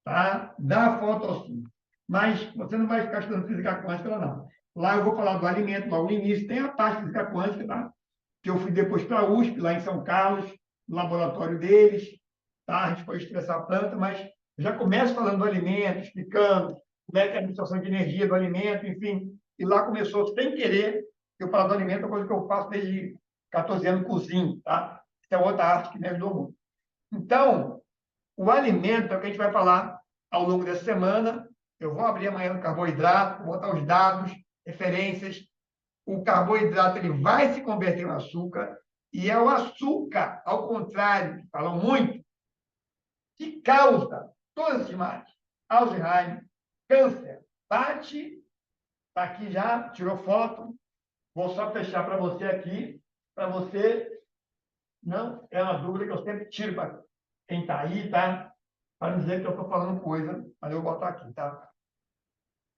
tá? Da fotossíntese. Mas você não vai ficar estudando física quântica, não. Lá eu vou falar do alimento, logo no início. Tem a parte de física quântica, tá? Que eu fui depois para a USP, lá em São Carlos, no laboratório deles. Tá? A gente foi estudar essa planta, mas já começo falando do alimento, explicando como é que é a administração de energia do alimento, enfim. E lá começou, sem querer, eu falar do alimento, é uma coisa que eu faço desde 14 anos, cozinho, tá? Essa é outra arte que me ajudou muito. Então, o alimento é o que a gente vai falar ao longo dessa semana. Eu vou abrir amanhã no carboidrato, vou botar os dados, referências. O carboidrato ele vai se converter em açúcar, e é o açúcar, ao contrário, que falam muito, que causa todas as males. Alzheimer, câncer, bate, está aqui já, tirou foto. Vou só fechar para você aqui, para você não é uma dúvida que eu sempre tiro para quem está aí, tá? Para não dizer que eu estou falando coisa, mas eu vou botar aqui, tá?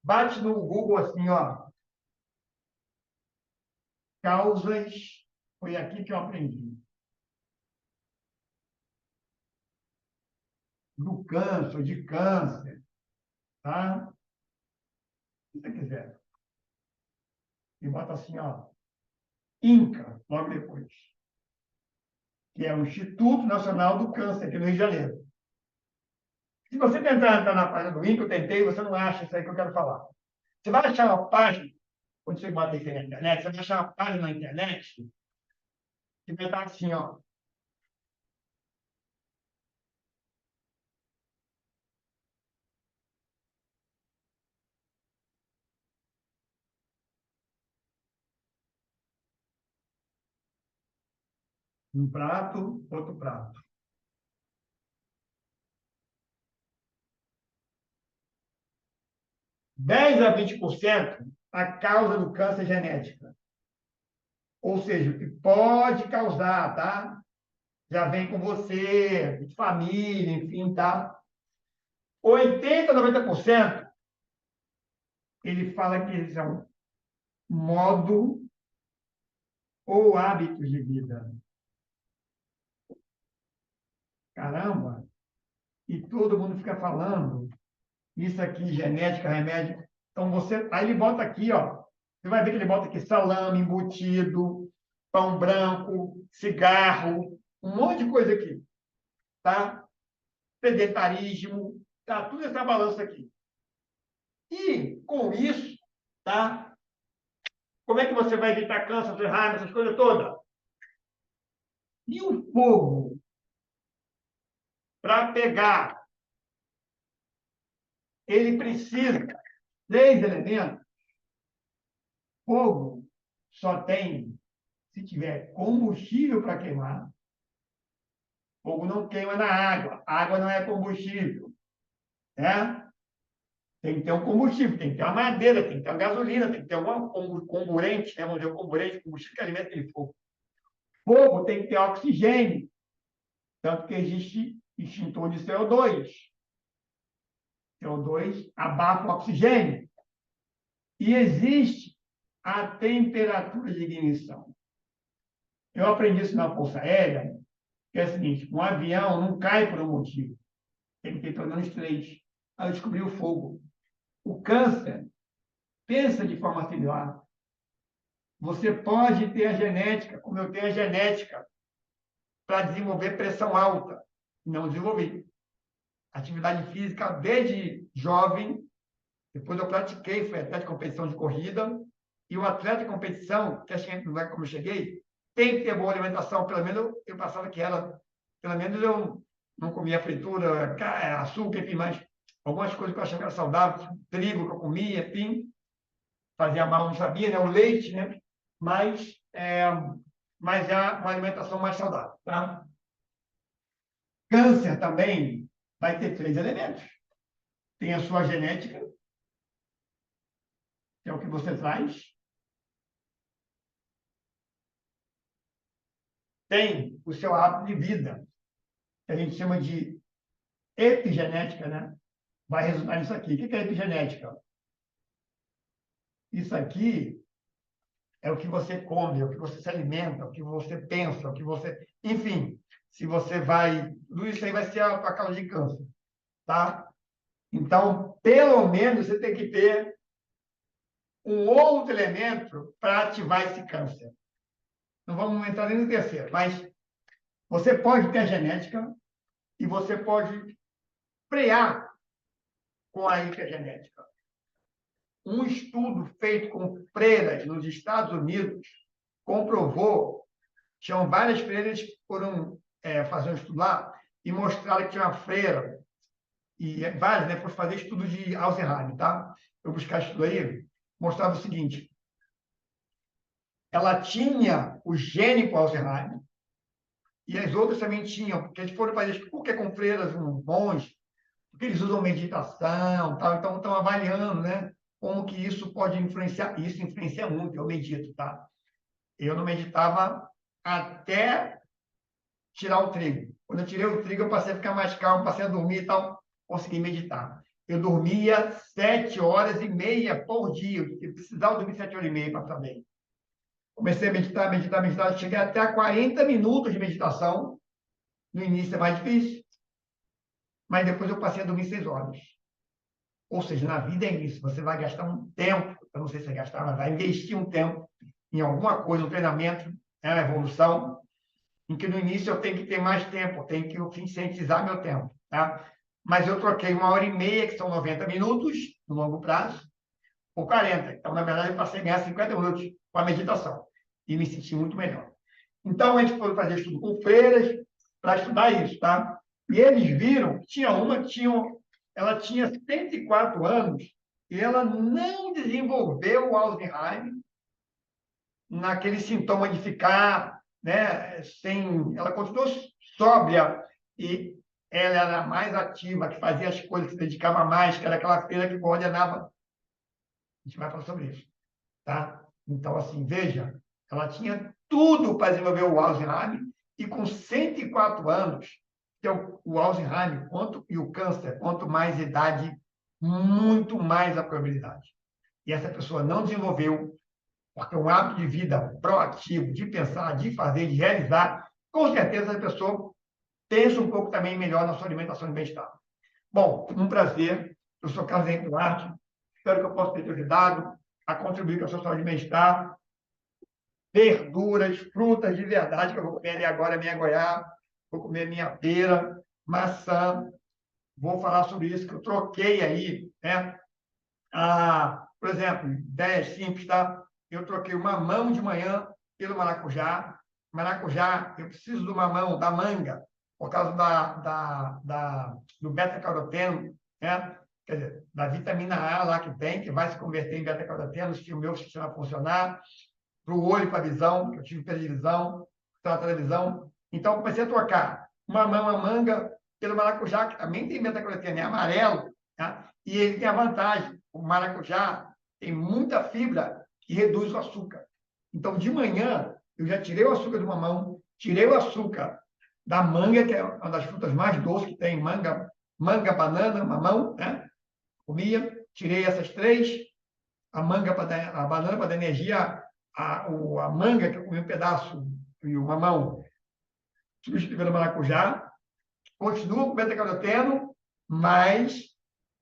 Bate no Google assim, ó. Causas, foi aqui que eu aprendi. Do câncer, de câncer, tá? Se você quiser. E bota assim, ó. INCA, logo depois. Que é o Instituto Nacional do Câncer, aqui no Rio de Janeiro. Se você tentar entrar na página do INCA, eu tentei, você não acha isso aí que eu quero falar. Você vai achar uma página, quando você bota isso aí na internet, você vai achar uma página na internet que vai estar assim, ó. Um prato, outro prato. 10 a 20% a causa do câncer genética. Ou seja, o que pode causar, tá? Já vem com você, de família, enfim, tá? 80 a 90% ele fala que são modo ou hábitos de vida. Caramba! E todo mundo fica falando isso aqui, genética, remédio. Então você, aí ele bota aqui, ó. Você vai ver que ele bota aqui salame, embutido, pão branco, cigarro, um monte de coisa aqui, tá? Sedentarismo, tá? Tudo essa balança aqui. E com isso, tá? Como é que você vai evitar câncer, Alzheimer, essas coisas todas? E o fogo para pegar, ele precisa 3 elementos. Fogo só tem se tiver combustível para queimar. Fogo não queima na água. A água não é combustível. Né? Tem que ter um combustível, tem que ter uma madeira, tem que ter uma gasolina, tem que ter algum comburente, né? Vamos dizer, um comburente, combustível que alimenta aquele fogo. Fogo tem que ter oxigênio, tanto que existe extintor de CO2. CO2 abafa o oxigênio. E existe a temperatura de ignição. Eu aprendi isso na Força Aérea, que é o seguinte, um avião não cai por um motivo. Tem que ter pelo menos 3. Aí eu descobri o fogo. O câncer pensa de forma similar. Você pode ter a genética, como eu tenho a genética, para desenvolver pressão alta. Não desenvolvi. Atividade física desde jovem, depois eu pratiquei, fui atleta de competição de corrida, e o atleta de competição, que assim, não é como eu cheguei, tem que ter boa alimentação, pelo menos eu passava que era, pelo menos eu não comia fritura, açúcar, enfim, mas algumas coisas que eu achava que era saudável, tipo trigo que eu comia, enfim, fazia mal, não sabia, né? O leite, né? Mas, mas é uma alimentação mais saudável, tá? Câncer também vai ter três elementos. Tem a sua genética, que é o que você traz. Tem o seu hábito de vida, que a gente chama de epigenética, né? Vai resultar nisso aqui. O que é epigenética? Isso aqui é o que você come, é o que você se alimenta, é o que você pensa, é o que você... Enfim, se você vai... Tudo isso aí vai ser a tua causa de câncer, tá? Então, pelo menos, você tem que ter um outro elemento para ativar esse câncer. Não vamos entrar nem no terceiro, mas você pode ter a genética e você pode frear com a hipergenética. Um estudo feito com freiras nos Estados Unidos comprovou, tinham várias freiras que foram fazer um estudo lá e mostraram que tinha uma freira, e várias, né, por fazer estudo de Alzheimer, tá? Eu buscar estudo aí, mostrava o seguinte, ela tinha o gene para Alzheimer, e as outras também tinham, porque eles foram fazer estudo, porque com freiras bons, porque eles usam meditação, tal, então estão avaliando, né? Como que isso pode influenciar. Isso influencia muito, eu medito, tá? Eu não meditava até tirar o trigo. Quando eu tirei o trigo, eu passei a ficar mais calmo, passei a dormir e tal, consegui meditar. Eu dormia 7 horas e meia por dia. Eu precisava dormir 7 horas e meia para estar bem. Comecei a meditar, meditar, meditar. Cheguei até a 40 minutos de meditação. No início é mais difícil, mas depois eu passei a dormir 6 horas. Ou seja, na vida é isso. Você vai gastar um tempo, eu não sei se vai gastar, mas vai investir um tempo em alguma coisa, um treinamento, uma evolução, em que no início eu tenho que ter mais tempo, eu tenho que conscientizar meu tempo. Tá? Mas eu troquei 1 hora e meia, que são 90 minutos, no longo prazo, por 40. Então, na verdade, eu passei a ganhar 50 minutos com a meditação. E me senti muito melhor. Então, a gente foi fazer estudo com freiras para estudar isso, tá? E eles viram que tinha uma que ela tinha 104 anos e ela não desenvolveu o Alzheimer naquele sintoma de ficar, né, sem... Ela continuou sóbria e ela era mais ativa, que fazia as coisas, que se dedicava mais, que era aquela feira que coordenava. A gente vai falar sobre isso, tá? Então, assim, veja, ela tinha tudo para desenvolver o Alzheimer e com 104 anos, que é o Alzheimer e o câncer, quanto mais idade, muito mais a probabilidade. E essa pessoa não desenvolveu, porque é um hábito de vida proativo, de pensar, de fazer, de realizar, com certeza a pessoa pensa um pouco também melhor na sua alimentação e bem-estar. Bom, um prazer. Eu sou Carlos Henrique Duarte. Espero que eu possa ter te ajudado a contribuir com a sua saúde e bem-estar. Verduras, frutas de verdade, que eu vou comer ali agora, minha goiaba, vou comer minha pera, maçã. Vou falar sobre isso, que eu troquei aí, né? Por exemplo, ideias simples, tá? Eu troquei o mamão de manhã pelo maracujá. Maracujá, eu preciso do mamão, da manga, por causa do beta-caroteno, né? Quer dizer, da vitamina A lá que tem, que vai se converter em beta-caroteno se o meu sistema funcionar, para o olho, para a visão, que eu tive televisão, para a televisão. Então, comecei a trocar mamão, a manga, pelo maracujá, que também tem beta-caroteno, é amarelo, tá? E ele tem a vantagem, o maracujá tem muita fibra que reduz o açúcar. Então, de manhã, eu já tirei o açúcar do mamão, tirei o açúcar da manga, que é uma das frutas mais doces que tem, manga, banana, mamão, né? Comia, tirei essas três, a banana para dar energia, a manga, que eu comi um pedaço, e o mamão, substituindo o maracujá, continua com beta-caroteno, mas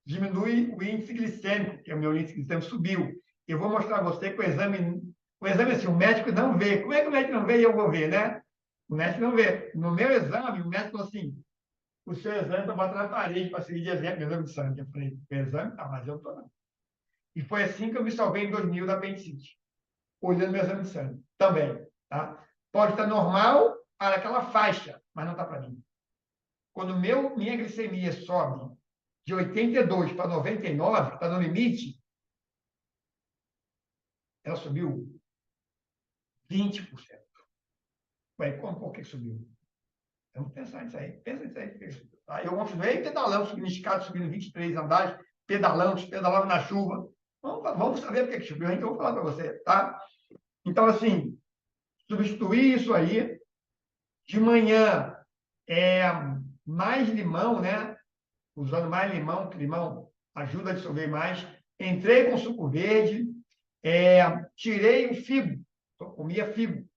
diminui o índice glicêmico, que o meu índice glicêmico subiu. Eu vou mostrar a você que o exame O exame, assim, o médico não vê. Como é que o médico não vê e eu vou ver, né? O médico não vê. No meu exame, o médico falou assim, o seu exame está batendo na parede para seguir de exemplo, meu exame de sangue. Eu falei, o exame? Tá, mas eu estou não. E foi assim que eu me salvei em 2000 da apendicite, olhando meu exame de sangue. Também, tá? Pode estar normal, naquela faixa, mas não está para mim. Quando minha glicemia sobe de 82 para 99, está no limite, ela subiu 20%. Ué, por que subiu? Vamos pensar nisso aí. Pensa nisso aí. Tá? Eu continuei pedalando, subindo escada, subindo 23 andares, pedalando na chuva. Vamos saber por que subiu, então eu vou falar para você, tá? Então, assim, substituir isso aí. De manhã, mais limão, né? Usando mais limão, que limão ajuda a dissolver mais. Entrei com suco verde, tirei o figo, eu comia figo,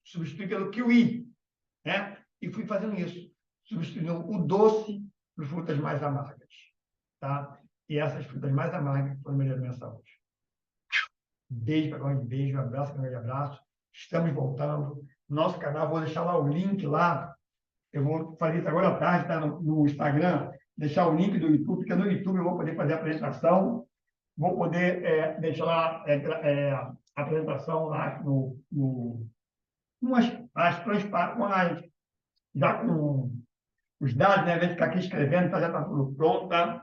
substituí pelo kiwi, né? E fui fazendo isso, substituindo o doce por frutas mais amargas, tá? E essas frutas mais amargas foram melhorando a minha saúde. Beijo para grande beijo, abraço para grande abraço. Estamos voltando. Nosso canal, vou deixar lá o link lá. Eu vou fazer isso agora à tarde, tá? No Instagram, deixar o link do YouTube, porque no YouTube eu vou poder fazer a apresentação, vou poder deixar lá a apresentação lá já com os dados, né? Ao invés de ficar aqui escrevendo, tá, já está tudo pronto, tá?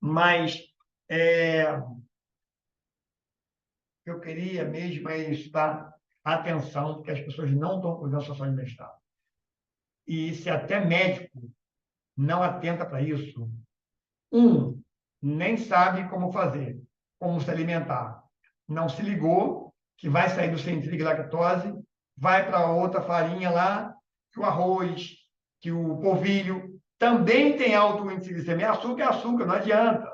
Mas eu queria mesmo é isso, tá? Atenção, porque as pessoas não estão cuidando da sua saúde mental. E se até médico não atenta para isso, nem sabe como fazer, como se alimentar. Não se ligou que vai sair do sem trigo e lactose, vai para outra farinha lá, que o arroz, que o polvilho também tem alto índice glicêmico. Açúcar é açúcar, não adianta.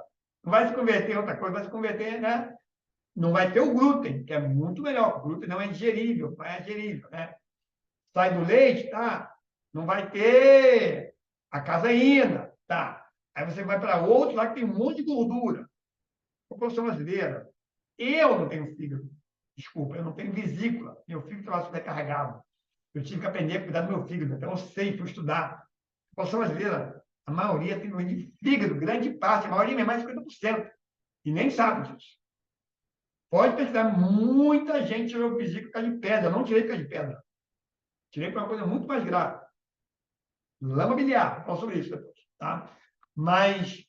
Não vai se converter em outra coisa, vai se converter, né? Não vai ter o glúten, que é muito melhor. O glúten não é digerível, não é digerível, né? Sai do leite, tá? Não vai ter a caseína, tá? Aí você vai para outro lá que tem um monte de gordura. População brasileira, eu não tenho fígado. Desculpa, eu não tenho vesícula. Meu fígado estava sobrecarregado. Eu tive que aprender a cuidar do meu fígado. Então, eu sei, fui estudar. A população brasileira, a maioria tem doença de fígado, grande parte, a maioria é mais de 50%. E nem sabe disso. Pode pesquisar, muita gente tirou vesícula por causa de pedra. Eu não tirei por causa de pedra. Tirei por uma coisa muito mais grave. Lama biliar, vou falar sobre isso depois. Tá? Mas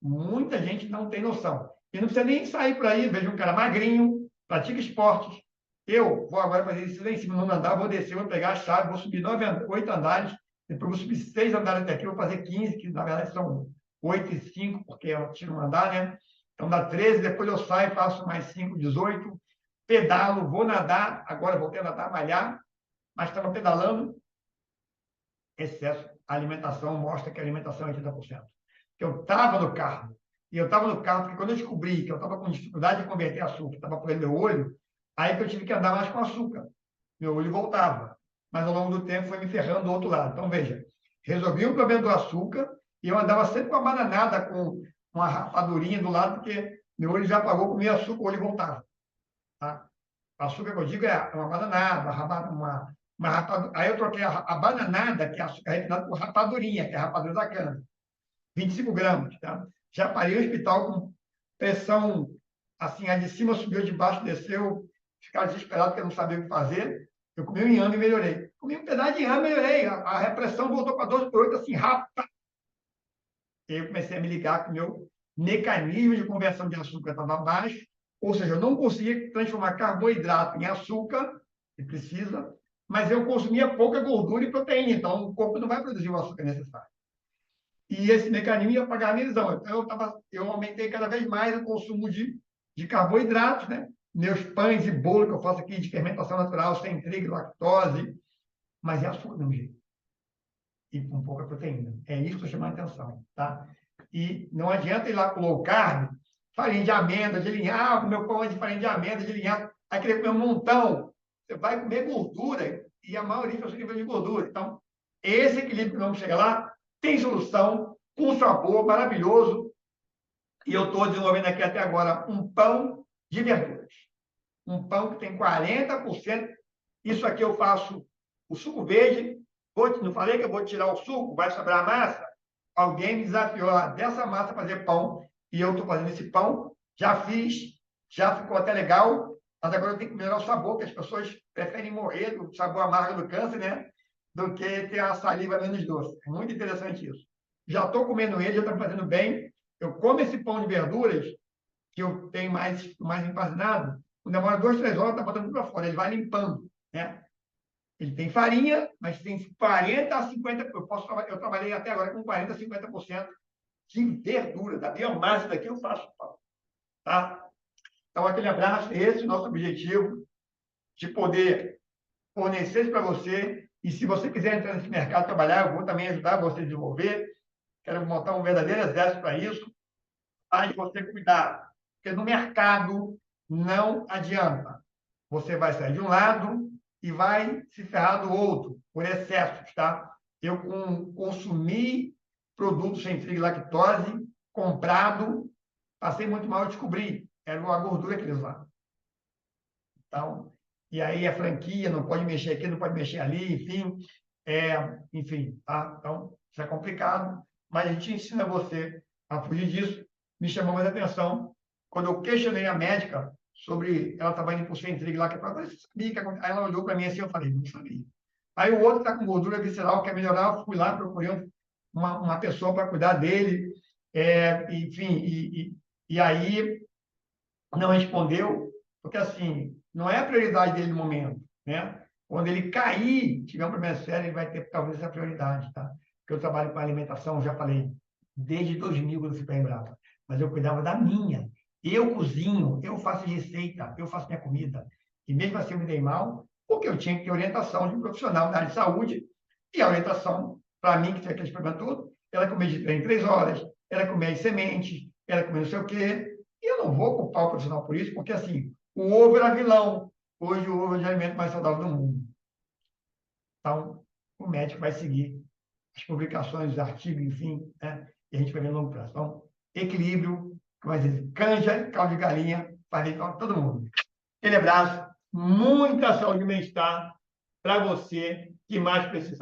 muita gente não tem noção. E não precisa nem sair por aí, veja um cara magrinho, pratica esportes. Eu vou agora fazer isso lá em cima, no andar, vou descer, vou pegar a chave, vou subir 8 andares, depois vou subir 6 andares até aqui, vou fazer 15, que na verdade são 8 e 5, porque eu tiro um andar, né? Então dá 13, depois eu saio, faço mais 5, 18, pedalo, vou nadar, agora voltei a nadar, malhar, mas estava pedalando, excesso. A alimentação mostra que a alimentação é 80%. Que eu estava no carro. E eu estava no carro porque quando eu descobri que eu estava com dificuldade de converter açúcar, estava por meu olho, aí que eu tive que andar mais com açúcar. Meu olho voltava. Mas ao longo do tempo foi me ferrando do outro lado. Então, veja, resolvi o problema do açúcar e eu andava sempre com a bananada, com uma rapadurinha do lado, porque meu olho já apagou, comia açúcar, o olho voltava. Tá? Açúcar que eu digo é uma bananada, aí eu troquei a bananada, que é açúcar refinado, por rapadurinha, que é a rapadura da cana. 25 gramas. Tá? Já parei no hospital com pressão, assim, a de cima subiu, de baixo desceu, ficava desesperado porque eu não sabia o que fazer. Eu comi um inhame e melhorei. Comi um pedaço de inhame e melhorei. A repressão voltou para 12 por 8, assim, rápido. E aí eu comecei a me ligar que o meu mecanismo de conversão de açúcar estava baixo, ou seja, eu não conseguia transformar carboidrato em açúcar, que precisa, mas eu consumia pouca gordura e proteína, então o corpo não vai produzir o açúcar necessário. E esse mecanismo ia pagar a minha visão. Então, eu aumentei cada vez mais o consumo de carboidratos, né? Meus pães e bolo que eu faço aqui de fermentação natural, sem trigo, lactose, mas é açúcar do mesmo jeito. E com pouca proteína. É isso que eu estou chamando a atenção, tá? E não adianta ir lá com low carb, farinha de amêndoa, de linhaça, o meu pão é de farinha de amêndoa, de linhaça, aí querer comer um montão. Você vai comer gordura, e a maioria das pessoas de gordura. Então, esse equilíbrio que vamos chegar lá, tem solução, com sabor maravilhoso. E eu estou desenvolvendo aqui até agora um pão de verduras. um pão que tem 40%. Isso aqui eu faço o suco verde. Não falei que eu vou tirar o suco, vai sobrar a massa? Alguém me desafiou dessa massa fazer pão, e eu estou fazendo esse pão. Já fiz, já ficou até legal, mas agora eu tenho que melhorar o sabor, que as pessoas preferem morrer do sabor amargo do câncer, né? Do que ter a saliva menos doce. É muito interessante isso. Já estou comendo ele, já está fazendo bem. Eu como esse pão de verduras, que eu tenho mais empanado, demora 2, 3 horas, está botando tudo para fora. Ele vai limpando, né? Ele tem farinha, mas tem 40 a 50%. Eu trabalhei até agora com 40 a 50% de verdura, da biomassa daqui eu faço pão. Tá? Então, aquele abraço, esse é o nosso objetivo, de poder fornecer isso para você. E se você quiser entrar nesse mercado trabalhar, eu vou também ajudar você a desenvolver. Quero montar um verdadeiro exército para isso. Aí você cuidar. Porque no mercado não adianta. Você vai sair de um lado e vai se ferrar do outro, por excessos, tá? Eu consumi produtos sem trigo e lactose, comprado, passei muito mal, eu descobri. Era uma gordura que eles usavam. Então, e aí a franquia, não pode mexer aqui, não pode mexer ali, enfim. Enfim, tá? Então, isso é complicado, mas a gente ensina você a fugir disso. Me chamou mais atenção quando eu questionei a médica sobre ela estava indo por sem trigo lá, que eu falei, você sabia que aconteceu? Aí ela olhou para mim assim, eu falei, não sabia. Aí o outro está com gordura visceral, quer melhorar, eu fui lá, procurei uma pessoa para cuidar dele, enfim, e aí não respondeu, porque assim, não é a prioridade dele no momento, né? Quando ele cair, tiver um problema sério, ele vai ter talvez essa prioridade, tá? Porque eu trabalho com alimentação, já falei, desde 2000 quando eu fui para a Embrapa, mas eu cuidava da minha. Eu cozinho, eu faço receita, eu faço minha comida. E mesmo assim eu me dei mal, porque eu tinha que ter orientação de um profissional da área de saúde, e a orientação, para mim, que tinha aqueles problemas todos, era comer de 3 em 3 horas, era comer as sementes, era comer não sei o quê. E eu não vou culpar o profissional por isso, porque assim, o ovo era vilão. Hoje o ovo é o alimento mais saudável do mundo. Então, o médico vai seguir as publicações, os artigos, enfim, né? E a gente vai ver no longo prazo. Então, equilíbrio, como vai dizer, canja, caldo de galinha, faz bem para todo mundo. Aquele abraço, muita saúde e bem-estar para você que mais precisa.